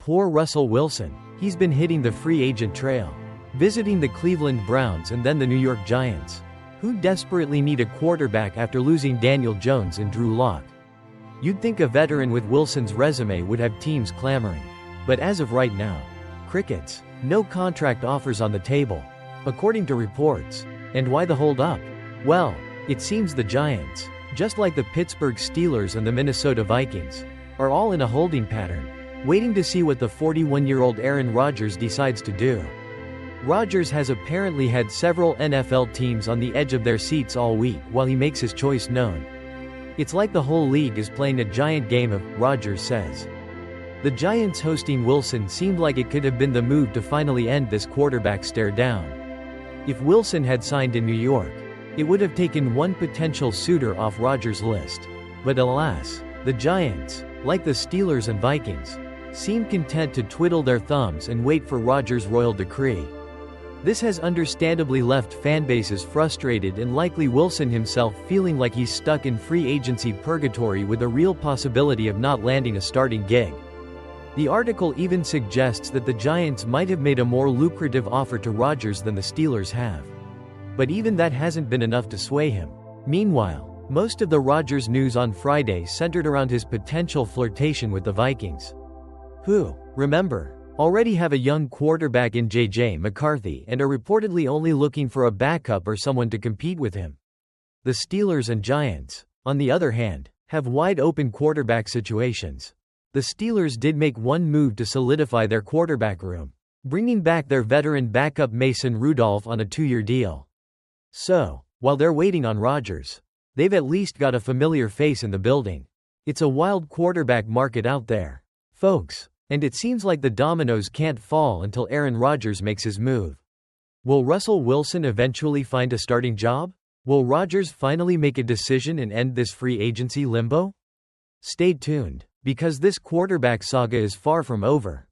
Poor Russell Wilson, he's been hitting the free agent trail, visiting the Cleveland Browns and then the New York Giants, who desperately need a quarterback after losing Daniel Jones and Drew Lock. You'd think a veteran with Wilson's resume would have teams clamoring. But as of right now, crickets. No contract offers on the table, according to reports. And why the hold-up? Well, it seems the Giants, just like the Pittsburgh Steelers and the Minnesota Vikings, are all in a holding pattern, waiting to see what the 41-year-old Aaron Rodgers decides to do. Rodgers has apparently had several NFL teams on the edge of their seats all week while he makes his choice known. It's like the whole league is playing a giant game of, Rodgers says. The Giants hosting Wilson seemed like it could have been the move to finally end this quarterback stare down. If Wilson had signed in New York, it would have taken one potential suitor off Rodgers' list. But alas, the Giants, like the Steelers and Vikings, seem content to twiddle their thumbs and wait for Rodgers' royal decree. This has understandably left fanbases frustrated and likely Wilson himself feeling like he's stuck in free agency purgatory with a real possibility of not landing a starting gig. The article even suggests that the Giants might have made a more lucrative offer to Rodgers than the Steelers have. But even that hasn't been enough to sway him. Meanwhile, most of the Rodgers news on Friday centered around his potential flirtation with the Vikings, who, remember, already have a young quarterback in J.J. McCarthy and are reportedly only looking for a backup or someone to compete with him. The Steelers and Giants, on the other hand, have wide-open quarterback situations. The Steelers did make one move to solidify their quarterback room, bringing back their veteran backup Mason Rudolph on a 2-year deal. So, while they're waiting on Rodgers, they've at least got a familiar face in the building. It's a wild quarterback market out there, folks, and it seems like the dominoes can't fall until Aaron Rodgers makes his move. Will Russell Wilson eventually find a starting job? Will Rodgers finally make a decision and end this free agency limbo? Stay tuned, because this quarterback saga is far from over.